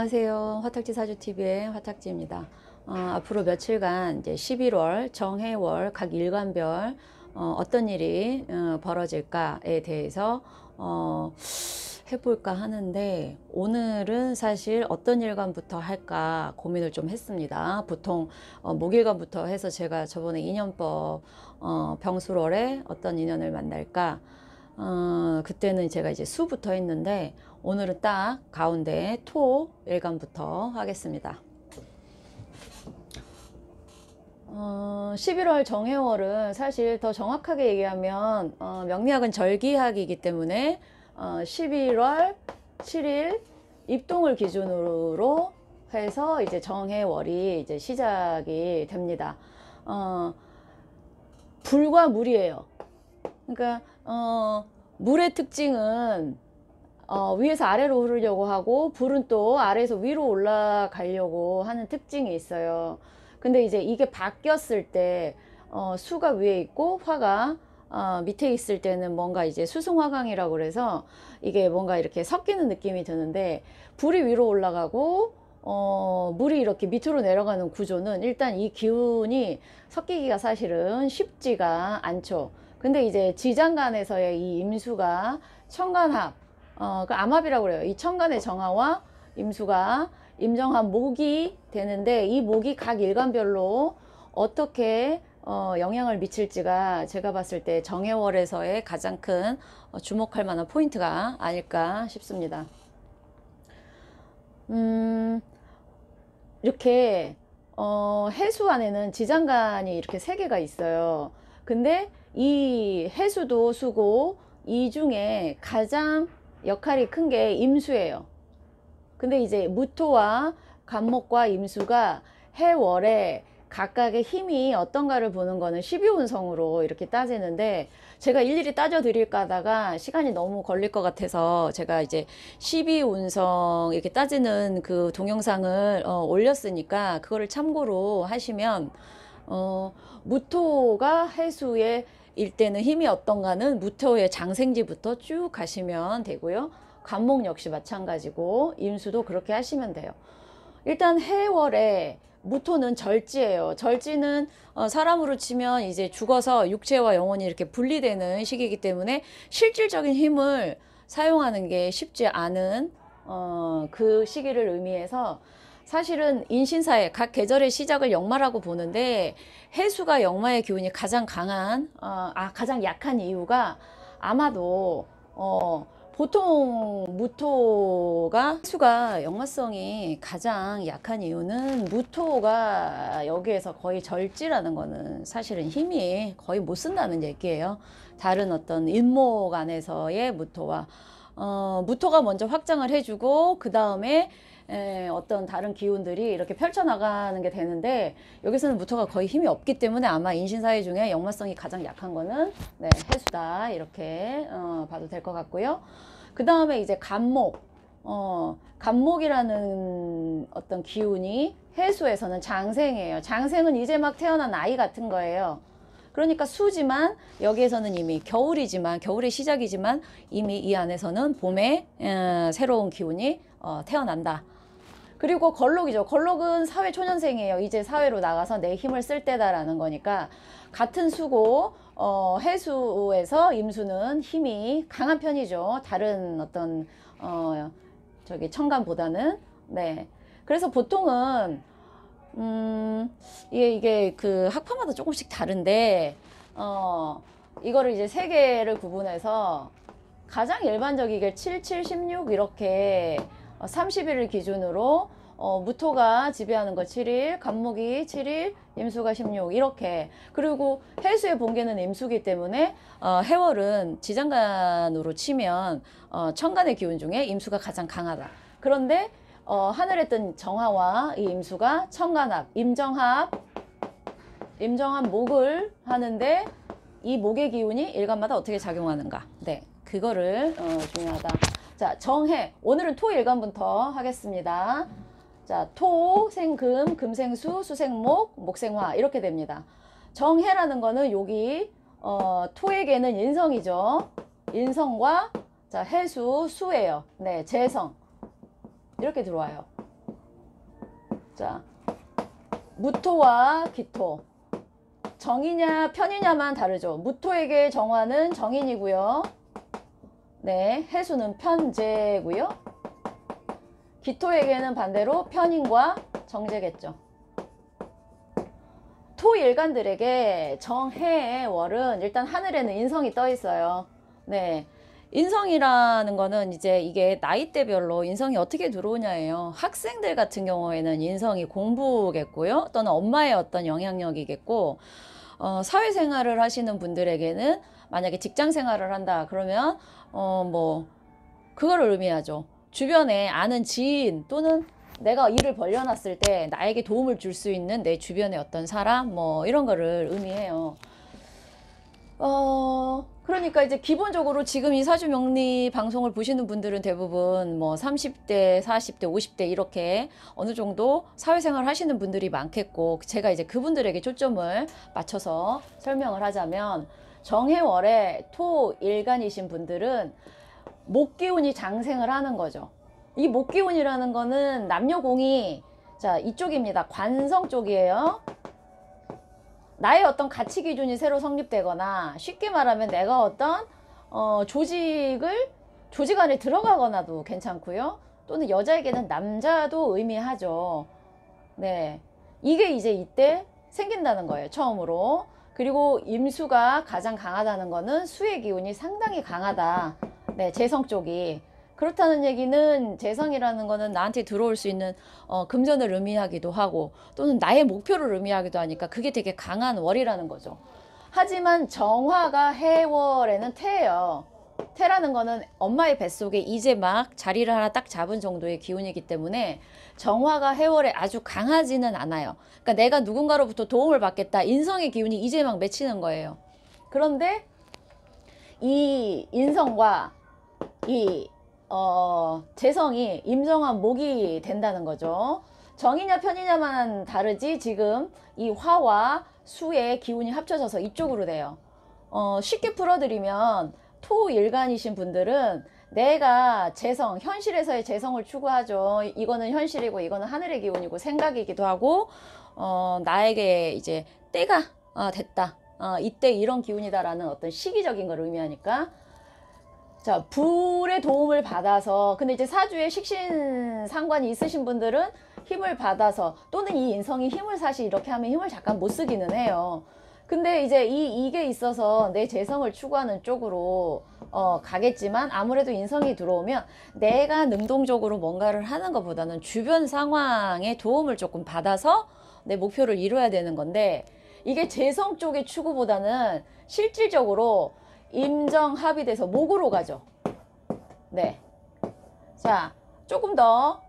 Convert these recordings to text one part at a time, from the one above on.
안녕하세요. 화탁지 사주TV의 화탁지입니다. 앞으로 며칠간 이제 11월 정해월 각 일간별 어떤 일이 벌어질까에 대해서 해볼까 하는데, 오늘은 사실 어떤 일간부터 할까 고민을 좀 했습니다. 보통 목일간부터 해서 제가 저번에 인연법 병술월에 어떤 인연을 만날까, 그때는 제가 이제 수부터 했는데, 오늘은 딱 가운데 토 일간부터 하겠습니다. 11월 정해월은 사실 더 정확하게 얘기하면 명리학은 절기학이기 때문에 11월 7일 입동을 기준으로 해서 이제 정해월이 이제 시작이 됩니다. 불과 물이에요. 그러니까 물의 특징은 위에서 아래로 흐르려고 하고, 불은 또 아래에서 위로 올라가려고 하는 특징이 있어요. 근데 이제 이게 바뀌었을 때 수가 위에 있고 화가 밑에 있을 때는 뭔가 이제 수승화강이라고 그래서 이게 뭔가 이렇게 섞이는 느낌이 드는데, 불이 위로 올라가고 물이 이렇게 밑으로 내려가는 구조는 일단 이 기운이 섞이기가 사실은 쉽지가 않죠. 근데 이제 지장간에서의 이 임수가 천간합, 그 암합이라고 그래요. 이 천간의 정화와 임수가 임정한 목이 되는데, 이 목이 각 일간별로 어떻게 영향을 미칠지가 제가 봤을 때 정해월에서의 가장 큰 주목할 만한 포인트가 아닐까 싶습니다. 이렇게 해수 안에는 지장간이 이렇게 3개가 있어요. 근데 이 해수도 수고, 이 중에 가장 역할이 큰 게 임수예요. 근데 이제 무토와 간목과 임수가 해월에 각각의 힘이 어떤가를 보는 거는 12운성으로 이렇게 따지는데, 제가 일일이 따져 드릴까 하다가 시간이 너무 걸릴 것 같아서 제가 이제 12운성 이렇게 따지는 그 동영상을 올렸으니까 그거를 참고로 하시면, 무토가 해수의 일때는 힘이 어떤가는 무토의 장생지부터 쭉 가시면 되고요. 간목 역시 마찬가지고 임수도 그렇게 하시면 돼요. 일단 해월에 무토는 절지예요. 절지는 사람으로 치면 이제 죽어서 육체와 영혼이 이렇게 분리되는 시기이기 때문에 실질적인 힘을 사용하는 게 쉽지 않은 그 시기를 의미해서, 사실은 인신사에 각 계절의 시작을 역마라고 보는데, 해수가 역마의 기운이 가장 강한 가장 약한 이유가 아마도 보통 무토가, 수가 역마성이 가장 약한 이유는 무토가 여기에서 거의 절지라는 거는 사실은 힘이 거의 못 쓴다는 얘기예요. 다른 어떤 일목 안에서의 무토와 무토가 먼저 확장을 해주고 그 다음에 어떤 다른 기운들이 이렇게 펼쳐나가는 게 되는데, 여기서는 무토가 거의 힘이 없기 때문에 아마 인신사회 중에 역마성이 가장 약한 거는 해수다, 이렇게 봐도 될 것 같고요. 그 다음에 이제 간목, 간목이라는 어떤 기운이 해수에서는 장생이에요. 장생은 이제 막 태어난 아이 같은 거예요. 그러니까 수지만 여기에서는 이미 겨울이지만, 겨울의 시작이지만 이미 이 안에서는 봄에 새로운 기운이 태어난다. 그리고 걸록이죠. 걸록은 사회 초년생이에요. 이제 사회로 나가서 내 힘을 쓸 때다라는 거니까, 같은 수고 해수에서 임수는 힘이 강한 편이죠. 다른 어떤 저기 천간보다는. 네. 그래서 보통은 이게 그 학파마다 조금씩 다른데, 이거를 이제 3개를 구분해서 가장 일반적이게 7, 7, 16 이렇게 30일을 기준으로 무토가 지배하는 거 7일, 간목이 7일, 임수가 16 이렇게. 그리고 해수의 본계는 임수기 때문에 해월은 지장간으로 치면 천간의 기운 중에 임수가 가장 강하다. 그런데 하늘에 뜬 정화와 이 임수가 천간합, 임정합 목을 하는데, 이 목의 기운이 일간마다 어떻게 작용하는가, 네, 그거를 중요하다. 자, 정해. 오늘은 토 일간부터 하겠습니다. 자, 토, 생금, 금생수, 수생목, 목생화 이렇게 됩니다. 정해라는 거는 여기 토에게는 인성이죠. 인성과 자, 해수, 수예요. 네, 재성 이렇게 들어와요. 자, 무토와 기토. 정이냐 편이냐만 다르죠. 무토에게 정화는 정인이고요. 네, 해수는 편재고요. 기토에게는 반대로 편인과 정제겠죠. 토일간들에게 정해의 월은 일단 하늘에는 인성이 떠 있어요. 네. 인성이라는 거는 이제 이게 나이대별로 인성이 어떻게 들어오냐예요. 학생들 같은 경우에는 인성이 공부겠고요. 또는 엄마의 어떤 영향력이겠고, 사회생활을 하시는 분들에게는 만약에 직장 생활을 한다 그러면 뭐 그거를 의미하죠. 주변에 아는 지인 또는 내가 일을 벌려놨을 때 나에게 도움을 줄 수 있는 내 주변의 어떤 사람 뭐 이런 거를 의미해요. 그러니까 이제 기본적으로 지금 이 사주명리 방송을 보시는 분들은 대부분 뭐 30대, 40대, 50대 이렇게 어느 정도 사회생활 하시는 분들이 많겠고, 제가 이제 그분들에게 초점을 맞춰서 설명을 하자면, 정해월에 토일간이신 분들은 목기운이 장생을 하는 거죠. 이 목기운이라는 거는 남녀공이, 자, 이쪽입니다. 관성 쪽이에요. 나의 어떤 가치 기준이 새로 성립되거나, 쉽게 말하면 내가 어떤 조직 안에 들어가거나도 괜찮고요. 또는 여자에게는 남자도 의미하죠. 네, 이게 이제 이때 생긴다는 거예요, 처음으로. 그리고 임수가 가장 강하다는 거는 수의 기운이 상당히 강하다. 네, 재성 쪽이. 그렇다는 얘기는 재성이라는 거는 나한테 들어올 수 있는 금전을 의미하기도 하고, 또는 나의 목표를 의미하기도 하니까 그게 되게 강한 월이라는 거죠. 하지만 정화가 해월에는 태예요. 태라는 거는 엄마의 뱃속에 이제 막 자리를 하나 딱 잡은 정도의 기운이기 때문에 정화가 해월에 아주 강하지는 않아요. 그러니까 내가 누군가로부터 도움을 받겠다, 인성의 기운이 이제 막 맺히는 거예요. 그런데 이 인성과 이 재성이 임정한 목이 된다는 거죠. 정이냐 편이냐만 다르지 지금 이 화와 수의 기운이 합쳐져서 이쪽으로 돼요. 쉽게 풀어드리면 토일간이신 분들은 내가 재성, 현실에서의 재성을 추구하죠. 이거는 현실이고 이거는 하늘의 기운이고 생각이기도 하고, 나에게 이제 때가 됐다. 이때 이런 기운이다라는 어떤 시기적인 걸 의미하니까, 자, 불의 도움을 받아서, 근데 이제 사주에 식신 상관이 있으신 분들은 힘을 받아서, 또는 이 인성이 힘을, 사실 이렇게 하면 힘을 잠깐 못 쓰기는 해요. 근데 이제 이게 있어서 내 재성을 추구하는 쪽으로 가겠지만, 아무래도 인성이 들어오면 내가 능동적으로 뭔가를 하는 것보다는 주변 상황의 도움을 조금 받아서 내 목표를 이뤄야 되는 건데, 이게 재성 쪽의 추구보다는 실질적으로 임정합이 돼서 목으로 가죠. 네. 자, 조금 더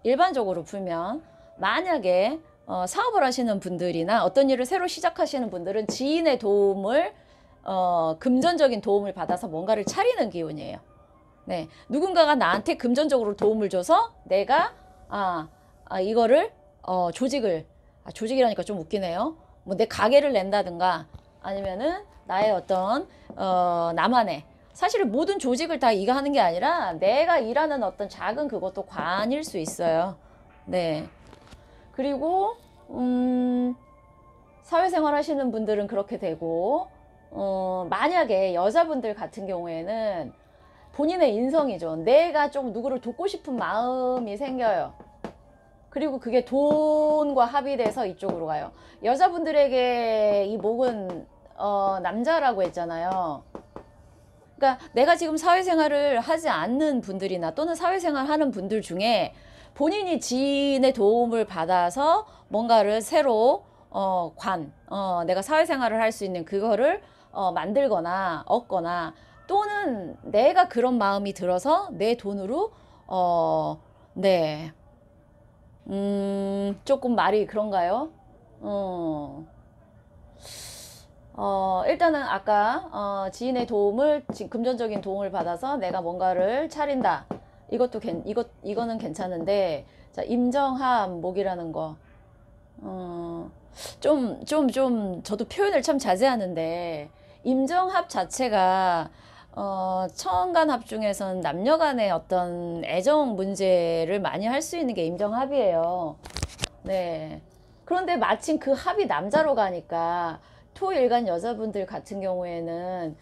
일반적으로 풀면, 만약에 사업을 하시는 분들이나 어떤 일을 새로 시작하시는 분들은 지인의 도움을, 금전적인 도움을 받아서 뭔가를 차리는 기운이에요. 네. 누군가가 나한테 금전적으로 도움을 줘서 내가 이거를 조직이라니까 좀 웃기네요. 뭐 내 가게를 낸다든가, 아니면은 나의 어떤 나만의, 사실은 모든 조직을 다 이가 하는 게 아니라 내가 일하는 어떤 작은 그것도 관일 수 있어요. 네. 그리고 사회생활 하시는 분들은 그렇게 되고, 만약에 여자분들 같은 경우에는 본인의 인성이죠. 내가 좀 누구를 돕고 싶은 마음이 생겨요. 그리고 그게 돈과 합의돼서 이쪽으로 가요. 여자분들에게 이 목은 남자라고 했잖아요. 그러니까 내가 지금 사회생활을 하지 않는 분들이나 또는 사회생활 하는 분들 중에 본인이 지인의 도움을 받아서 뭔가를 새로 내가 사회생활을 할 수 있는 그거를 만들거나 얻거나, 또는 내가 그런 마음이 들어서 내 돈으로 네. 조금 말이 그런가요? 일단은 아까 지인의 도움을, 금전적인 도움을 받아서 내가 뭔가를 차린다. 이거는 괜찮은데, 자, 임정합 목이라는 거, 저도 표현을 참 자제하는데, 임정합 자체가 처원간 중에서는 남녀 간의 어떤 애정 문제를 많이 할 수 있는 게 임정합이에요. 네. 그런데 마침 그 합이 남자로 가니까 토일간 여자분들 같은 경우에는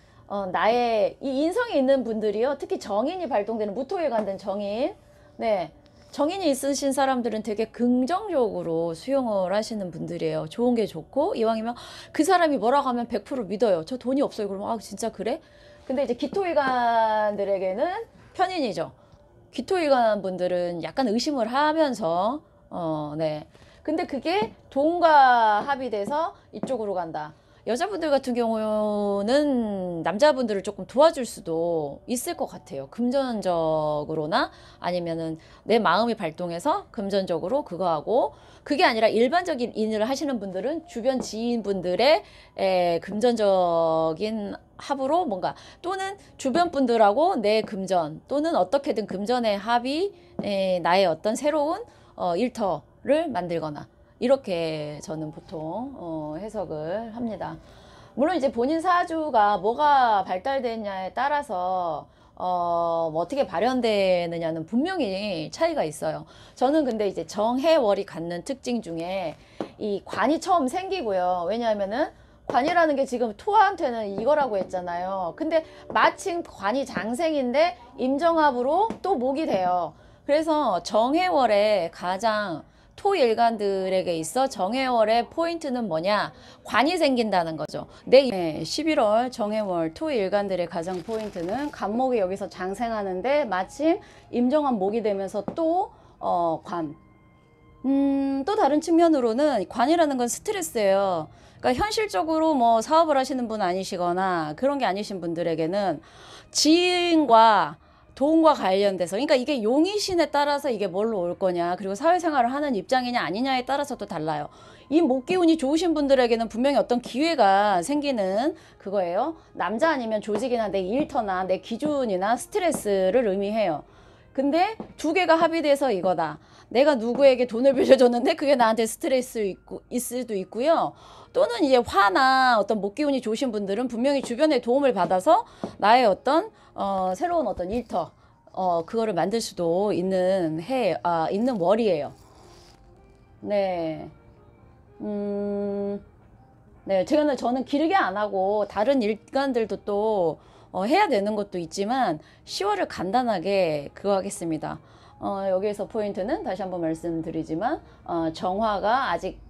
나의 이 인성이 있는 분들이요. 특히 정인이 발동되는 무토일간 된 정인. 네. 정인이 있으신 사람들은 되게 긍정적으로 수용을 하시는 분들이에요. 좋은 게 좋고 이왕이면 그 사람이 뭐라고 하면 100% 믿어요. 저 돈이 없어요. 그러면 아 진짜 그래? 근데 이제 기토일간들에게는 편인이죠. 기토일간 분들은 약간 의심을 하면서 네. 근데 그게 돈과 합이 돼서 이쪽으로 간다. 여자분들 같은 경우는 남자분들을 조금 도와줄 수도 있을 것 같아요. 금전적으로나 아니면은 내 마음이 발동해서 금전적으로 그거 하고 그게 아니라 일반적인 일을 하시는 분들은 주변 지인분들의 금전적인 합으로 뭔가 또는 주변 분들하고 내 금전 또는 어떻게든 금전의 합이 나의 어떤 새로운 일터를 만들거나 이렇게 저는 보통 해석을 합니다. 물론 이제 본인 사주가 뭐가 발달됐냐에 따라서 뭐 어떻게 발현되느냐는 분명히 차이가 있어요. 저는 근데 이제 정해월이 갖는 특징 중에 이 관이 처음 생기고요. 왜냐하면은 관이라는 게 지금 토한테는 이거라고 했잖아요. 근데 마침 관이 장생인데 임정합으로 또 목이 돼요. 그래서 정해월에 가장 토일간들에게 있어 정해월의 포인트는 뭐냐? 관이 생긴다는 거죠. 11월 정해월 토일간들의 가장 포인트는 간목이 여기서 장생하는데 마침 임정한 목이 되면서 또 관. 또 다른 측면으로는 관이라는 건 스트레스예요. 그러니까 현실적으로 뭐 사업을 하시는 분 아니시거나 그런 게 아니신 분들에게는 지인과 돈과 관련돼서 그러니까 이게 용의신에 따라서 이게 뭘로 올 거냐 그리고 사회생활을 하는 입장이냐 아니냐에 따라서도 달라요. 이 목기운이 좋으신 분들에게는 분명히 어떤 기회가 생기는 그거예요. 남자 아니면 조직이나 내 일터나 내 기준이나 스트레스를 의미해요. 근데 두 개가 합의돼서 이거다. 내가 누구에게 돈을 빌려줬는데 그게 나한테 스트레스 있을 수도 있고요. 또는 이제 화나 어떤 목기운이 좋으신 분들은 분명히 주변의 도움을 받아서 나의 어떤 새로운 어떤 일터 그거를 만들 수도 있는 있는 월이에요. 네. 네, 저는 길게 안 하고 다른 일간들도 또 해야 되는 것도 있지만 10월을 간단하게 그거 하겠습니다. 여기에서 포인트는 다시 한번 말씀드리지만 정화가 아직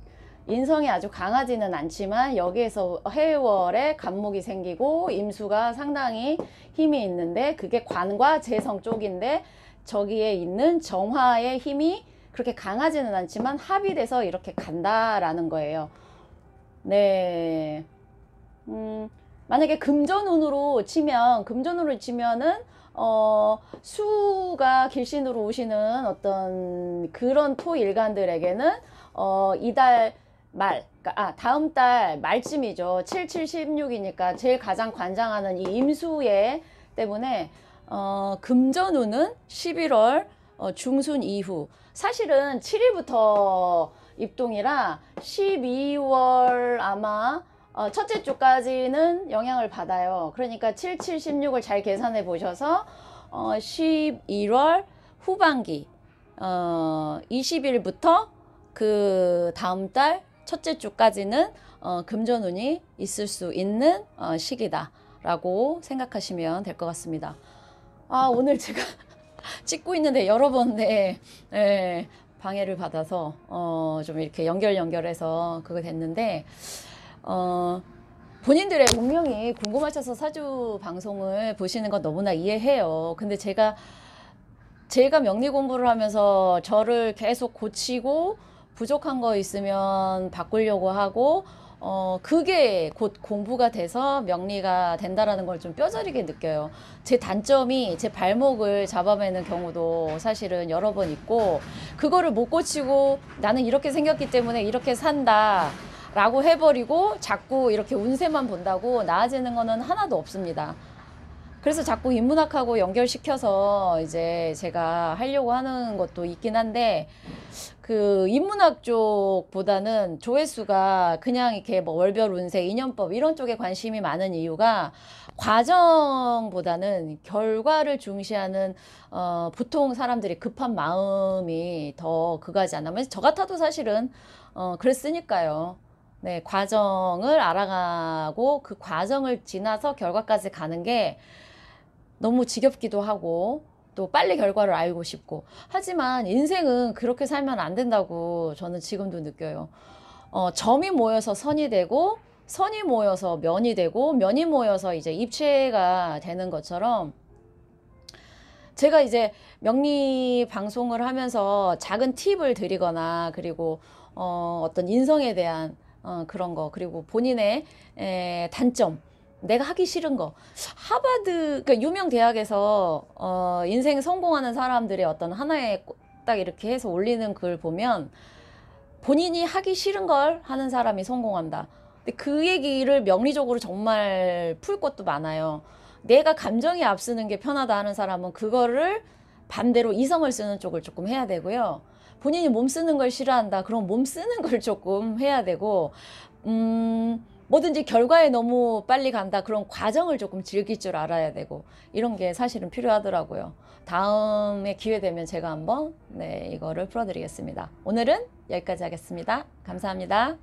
인성이 아주 강하지는 않지만 여기에서 해월에 간목이 생기고 임수가 상당히 힘이 있는데 그게 관과 재성 쪽인데 저기에 있는 정화의 힘이 그렇게 강하지는 않지만 합이 돼서 이렇게 간다라는 거예요. 네. 만약에 금전운으로 치면은 수가 길신으로 오시는 어떤 그런 토일간들에게는 이달 말, 그러니까 다음 달 말쯤이죠. 7, 7, 16이니까 제일 가장 관장하는 이 임수에 때문에 금전운은 11월 중순 이후 사실은 7일부터 입동이라 12월 아마 첫째 주까지는 영향을 받아요. 그러니까 7, 7, 16을 잘 계산해 보셔서 11월 후반기 20일부터 그 다음 달 첫째 주까지는 금전운이 있을 수 있는 시기다 라고 생각하시면 될 것 같습니다. 오늘 제가 찍고 있는데 여러 번 방해를 받아서 좀 이렇게 연결해서 그거 됐는데 본인들의 운명이 궁금하셔서 사주 방송을 보시는 건 너무나 이해해요. 근데 제가 명리 공부를 하면서 저를 계속 고치고 부족한 거 있으면 바꾸려고 하고 그게 곧 공부가 돼서 명리가 된다라는 걸 좀 뼈저리게 느껴요. 제 단점이 제 발목을 잡아매는 경우도 사실은 여러 번 있고 그거를 못 고치고 나는 이렇게 생겼기 때문에 이렇게 산다 라고 해버리고 자꾸 이렇게 운세만 본다고 나아지는 거는 하나도 없습니다. 그래서 자꾸 인문학하고 연결시켜서 이제 제가 하려고 하는 것도 있긴 한데, 그 인문학 쪽보다는 조회수가 그냥 이렇게 뭐 월별 운세, 인연법 이런 쪽에 관심이 많은 이유가, 과정보다는 결과를 중시하는 보통 사람들이 급한 마음이 더 그가지 않나면, 저 같아도 사실은 그랬으니까요. 네, 과정을 알아가고 그 과정을 지나서 결과까지 가는 게 너무 지겹기도 하고, 또 빨리 결과를 알고 싶고. 하지만 인생은 그렇게 살면 안 된다고 저는 지금도 느껴요. 점이 모여서 선이 되고, 선이 모여서 면이 되고, 면이 모여서 이제 입체가 되는 것처럼, 제가 이제 명리 방송을 하면서 작은 팁을 드리거나, 그리고 어떤 인성에 대한 그런 거, 그리고 본인의 단점, 내가 하기 싫은 거. 하버드, 그러니까 유명 대학에서 인생 성공하는 사람들의 어떤 하나의 딱 이렇게 해서 올리는 글 보면, 본인이 하기 싫은 걸 하는 사람이 성공한다. 근데 그 얘기를 명리적으로 정말 풀 것도 많아요. 내가 감정이 앞서는 게 편하다 하는 사람은 그거를 반대로 이성을 쓰는 쪽을 조금 해야 되고요. 본인이 몸 쓰는 걸 싫어한다. 그럼 몸 쓰는 걸 조금 해야 되고, 뭐든지 결과에 너무 빨리 간다. 그런 과정을 조금 즐길 줄 알아야 되고, 이런 게 사실은 필요하더라고요. 다음에 기회 되면 제가 한번 이거를 풀어드리겠습니다. 오늘은 여기까지 하겠습니다. 감사합니다.